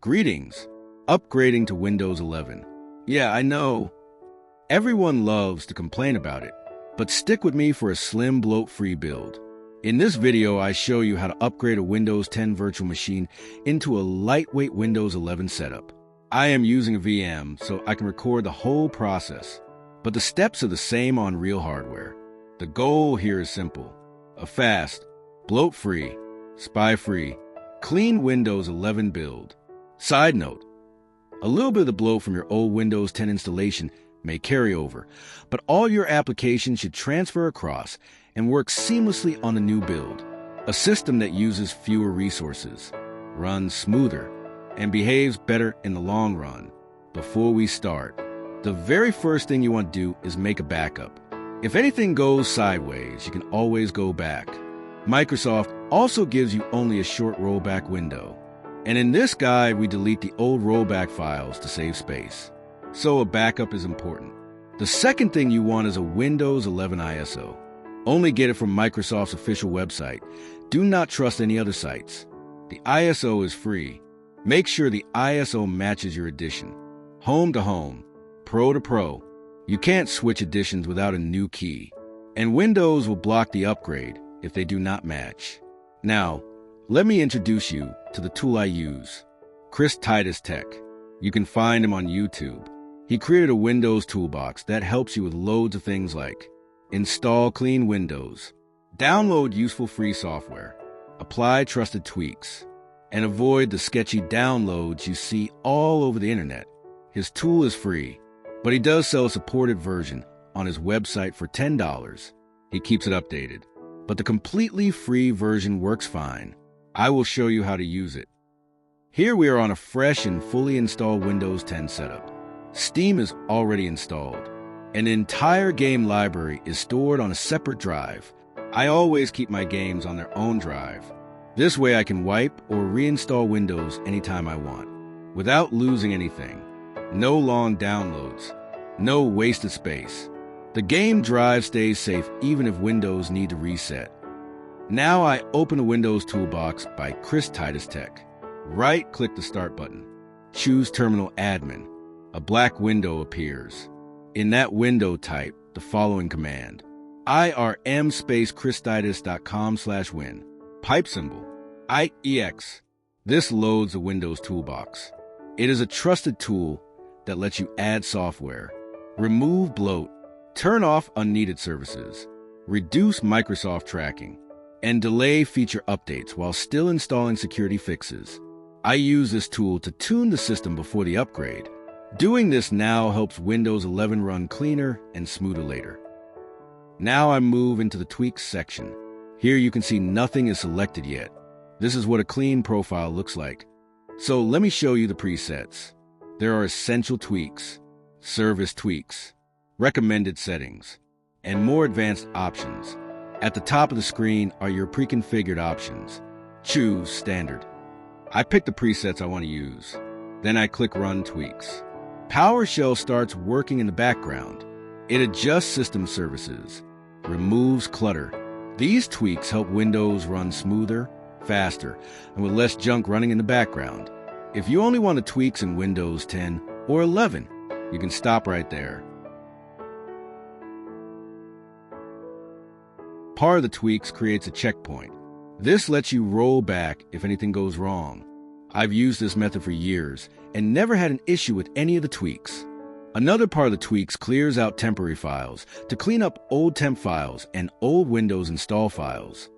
Greetings. Upgrading to Windows 11. Yeah, I know. Everyone loves to complain about it, but stick with me for a slim bloat-free build. In this video, I show you how to upgrade a Windows 10 virtual machine into a lightweight Windows 11 setup. I am using a VM, so I can record the whole process, but the steps are the same on real hardware. The goal here is simple: a fast, bloat-free, spy-free, clean Windows 11 build. Side note, a little bit of the bloat from your old Windows 10 installation may carry over, but all your applications should transfer across and work seamlessly on the new build. A system that uses fewer resources, runs smoother, and behaves better in the long run. Before we start, the very first thing you want to do is make a backup. If anything goes sideways, you can always go back. Microsoft also gives you only a short rollback window. And in this guide, we delete the old rollback files to save space. So a backup is important. The second thing you want is a Windows 11 ISO. Only get it from Microsoft's official website. Do not trust any other sites. The ISO is free. Make sure the ISO matches your edition. Home to home, pro to pro. You can't switch editions without a new key. And Windows will block the upgrade if they do not match. Now, let me introduce you to the tool I use, Titus Tech. You can find him on YouTube. He created a Windows toolbox that helps you with loads of things like install clean Windows, download useful free software, apply trusted tweaks, and avoid the sketchy downloads you see all over the internet. His tool is free, but he does sell a supported version on his website for $10. He keeps it updated, but the completely free version works fine. I will show you how to use it. Here we are on a fresh and fully installed Windows 10 setup. Steam is already installed. An entire game library is stored on a separate drive. I always keep my games on their own drive. This way I can wipe or reinstall Windows anytime I want, without losing anything. No long downloads, no wasted space. The game drive stays safe even if Windows need to reset. Now I open a Windows toolbox by Titus Tech. Right-click the Start button. Choose Terminal Admin. A black window appears. In that window, type the following command: irm-christitus.com/win. Pipe symbol, IEX. This loads the Windows toolbox. It is a trusted tool that lets you add software, remove bloat, turn off unneeded services, reduce Microsoft tracking, and delay feature updates while still installing security fixes. I use this tool to tune the system before the upgrade. Doing this now helps Windows 11 run cleaner and smoother later. Now I move into the tweaks section. Here you can see nothing is selected yet. This is what a clean profile looks like. So let me show you the presets. There are essential tweaks, service tweaks, recommended settings, and more advanced options. At the top of the screen are your pre-configured options. Choose Standard. I pick the presets I want to use. Then I click Run Tweaks. PowerShell starts working in the background. It adjusts system services, removes clutter. These tweaks help Windows run smoother, faster, and with less junk running in the background. If you only want the tweaks in Windows 10 or 11, you can stop right there. Part of the tweaks creates a checkpoint. This lets you roll back if anything goes wrong. I've used this method for years and never had an issue with any of the tweaks. Another part of the tweaks clears out temporary files to clean up old temp files and old Windows install files.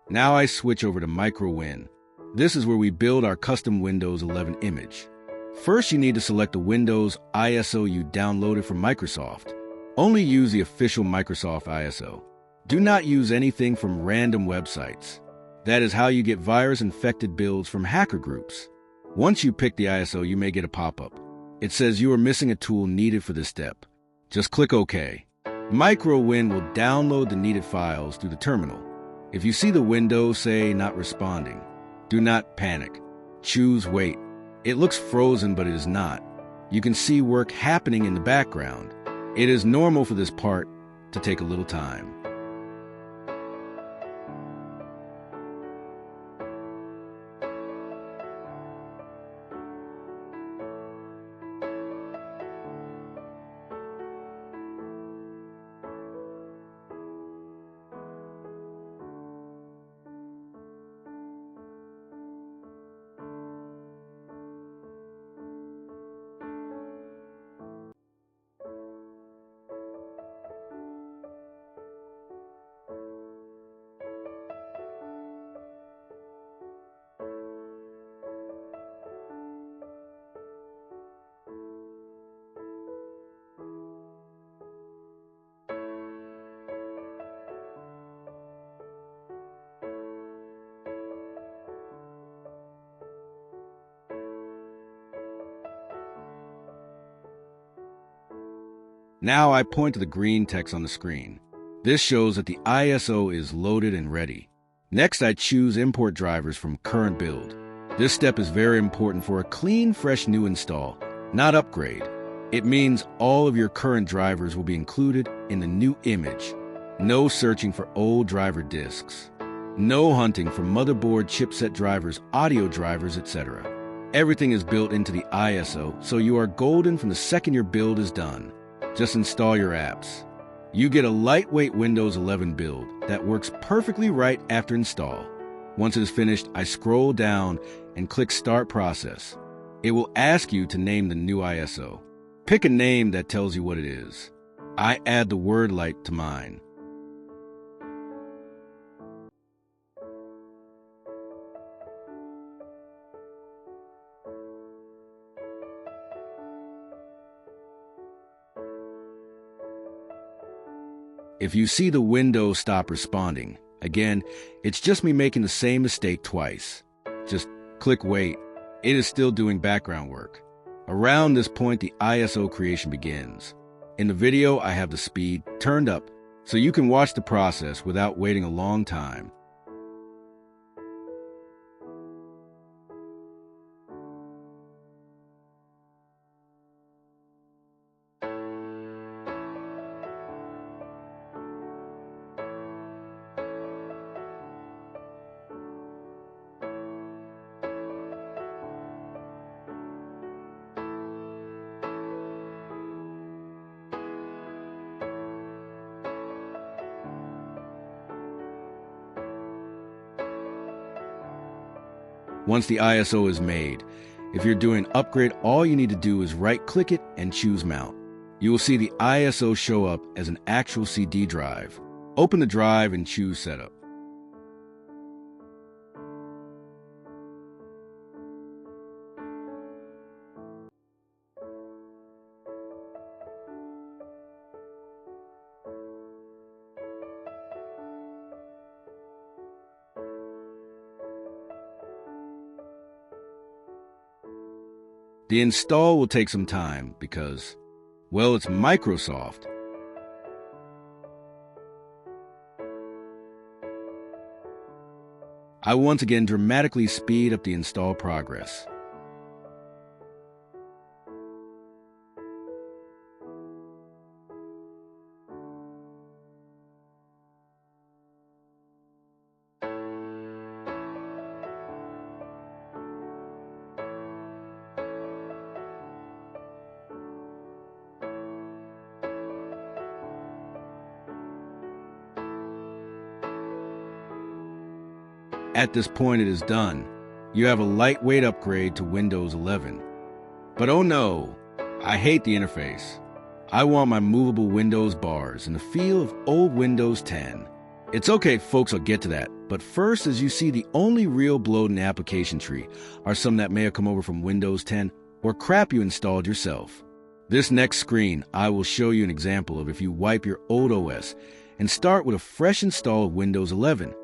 Now I switch over to MicroWin. This is where we build our custom Windows 11 image. First, you need to select the Windows ISO you downloaded from Microsoft. Only use the official Microsoft ISO. Do not use anything from random websites. That is how you get virus-infected builds from hacker groups. Once you pick the ISO, you may get a pop-up. It says you are missing a tool needed for this step. Just click OK. MicroWin will download the needed files through the terminal. If you see the window say not responding, do not panic. Choose Wait. It looks frozen, but it is not. You can see work happening in the background. It is normal for this part to take a little time. Now I point to the green text on the screen. This shows that the ISO is loaded and ready. Next, I choose import drivers from current build. This step is very important for a clean, fresh new install, not upgrade. It means all of your current drivers will be included in the new image. No searching for old driver disks. No hunting for motherboard, chipset drivers, audio drivers, etc. Everything is built into the ISO, so you are golden from the second your build is done. Just install your apps. You get a lightweight Windows 11 build that works perfectly right after install. Once it is finished, I scroll down and click Start Process. It will ask you to name the new ISO. Pick a name that tells you what it is. I add the word light to mine. If you see the window stop responding, again, it's just me making the same mistake twice. Just click Wait. It is still doing background work. Around this point, the ISO creation begins. In the video, I have the speed turned up so you can watch the process without waiting a long time. Once the ISO is made, if you're doing an upgrade, all you need to do is right-click it and choose Mount. You will see the ISO show up as an actual CD drive. Open the drive and choose Setup. The install will take some time because, well, it's Microsoft. I once again dramatically speed up the install progress. At this point, it is done. You have a lightweight upgrade to Windows 11. But oh no, I hate the interface. I want my movable Windows bars and the feel of old Windows 10. It's okay, folks, I'll get to that. But first, as you see, the only real bloat in the application tree are some that may have come over from Windows 10 or crap you installed yourself. This next screen, I will show you an example of if you wipe your old OS and start with a fresh install of Windows 11.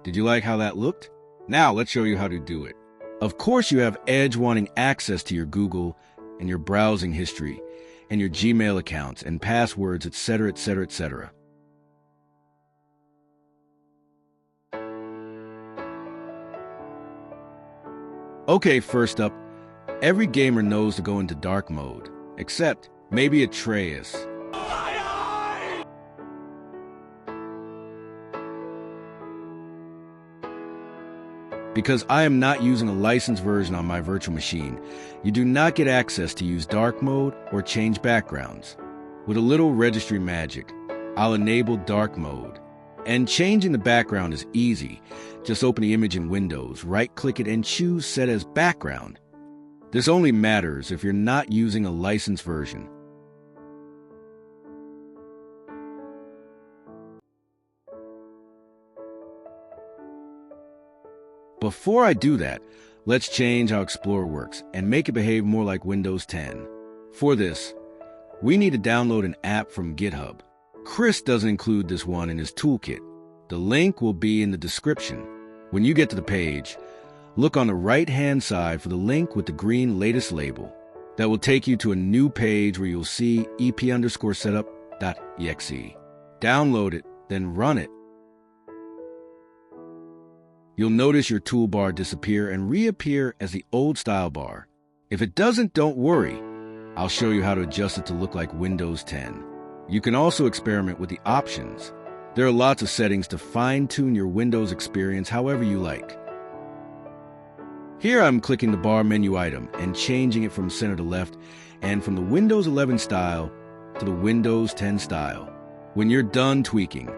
Did you like how that looked? Now let's show you how to do it. Of course, you have Edge wanting access to your Google and your browsing history and your Gmail accounts and passwords, etc., etc., etc. Okay, first up, every gamer knows to go into dark mode, except maybe Atreus. Because I am not using a licensed version on my virtual machine, you do not get access to use dark mode or change backgrounds. With a little registry magic, I'll enable dark mode. And changing the background is easy. Just open the image in Windows, right-click it, and choose Set as Background. This only matters if you're not using a licensed version. Before I do that, Let's change how Explorer works and make it behave more like Windows 10. For this, we need to download an app from GitHub. Chris doesn't include this one in his toolkit. The link will be in the description. When you get to the page, look on the right-hand side for the link with the green latest label. That will take you to a new page where you'll see ep_setup.exe. Download it, then run it. You'll notice your toolbar disappear and reappear as the old style bar. If it doesn't, don't worry. I'll show you how to adjust it to look like Windows 10. You can also experiment with the options. There are lots of settings to fine-tune your Windows experience however you like. Here I'm clicking the bar menu item and changing it from center to left and from the Windows 11 style to the Windows 10 style. When you're done tweaking,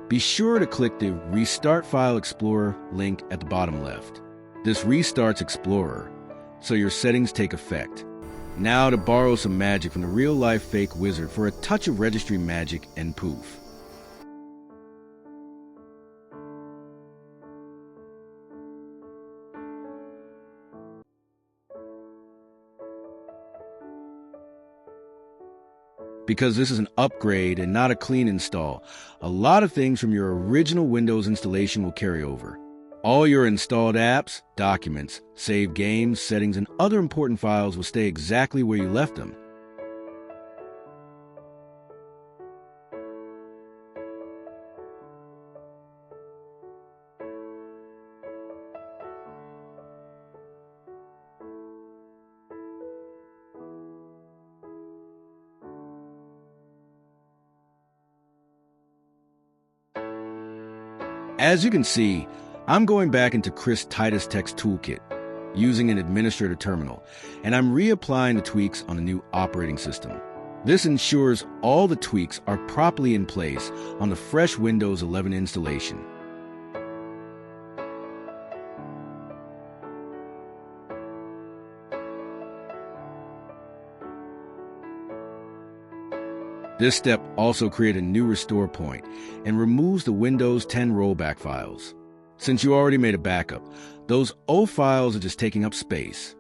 be sure to click the Restart File Explorer link at the bottom left. This restarts Explorer, so your settings take effect. Now to borrow some magic from the real-life fake wizard for a touch of Registry magic and poof. Because this is an upgrade and not a clean install, a lot of things from your original Windows installation will carry over. All your installed apps, documents, saved games, settings, and other important files will stay exactly where you left them. As you can see, I'm going back into Chris Titus Text Toolkit using an administrator terminal, and I'm reapplying the tweaks on the new operating system. This ensures all the tweaks are properly in place on the fresh Windows 11 installation. This step also creates a new restore point and removes the Windows 10 rollback files. Since you already made a backup, those O files are just taking up space.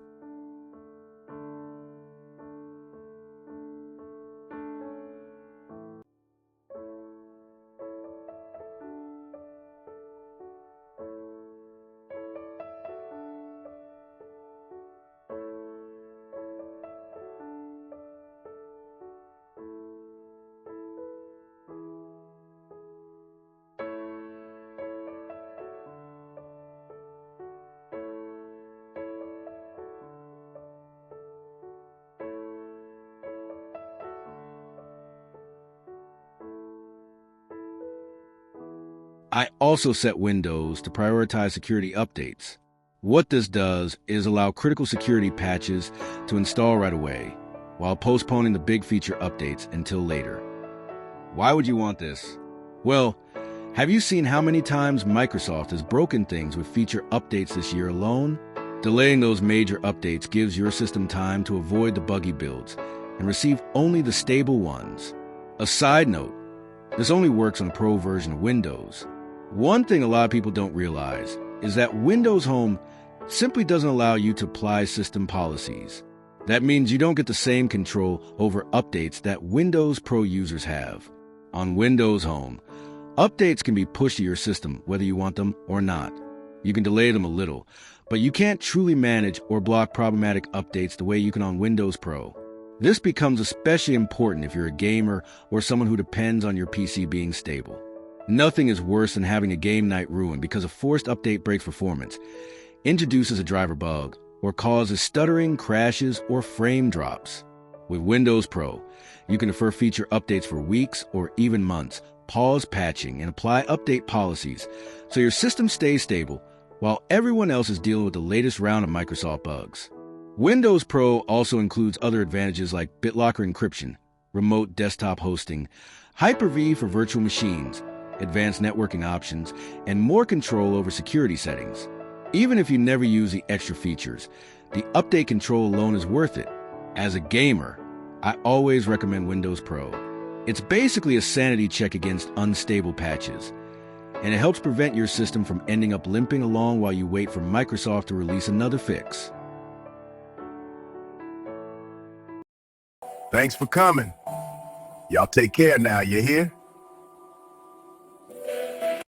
I also set Windows to prioritize security updates. What this does is allow critical security patches to install right away, while postponing the big feature updates until later. Why would you want this? Well, have you seen how many times Microsoft has broken things with feature updates this year alone? Delaying those major updates gives your system time to avoid the buggy builds and receive only the stable ones. A side note, this only works on the Pro version of Windows. One thing a lot of people don't realize is that Windows Home simply doesn't allow you to apply system policies. That means you don't get the same control over updates that Windows Pro users have. On Windows Home, updates can be pushed to your system whether you want them or not. You can delay them a little, but you can't truly manage or block problematic updates the way you can on Windows Pro. This becomes especially important if you're a gamer or someone who depends on your PC being stable. Nothing is worse than having a game night ruined because a forced update breaks performance, introduces a driver bug, or causes stuttering, crashes, or frame drops. With Windows Pro, you can defer feature updates for weeks or even months, pause patching, and apply update policies so your system stays stable while everyone else is dealing with the latest round of Microsoft bugs. Windows Pro also includes other advantages like BitLocker encryption, remote desktop hosting, Hyper-V for virtual machines, advanced networking options, and more control over security settings. Even if you never use the extra features, the update control alone is worth it. As a gamer, I always recommend Windows Pro. It's basically a sanity check against unstable patches. and it helps prevent your system from ending up limping along while you wait for Microsoft to release another fix. Thanks for coming. Y'all take care now, you hear?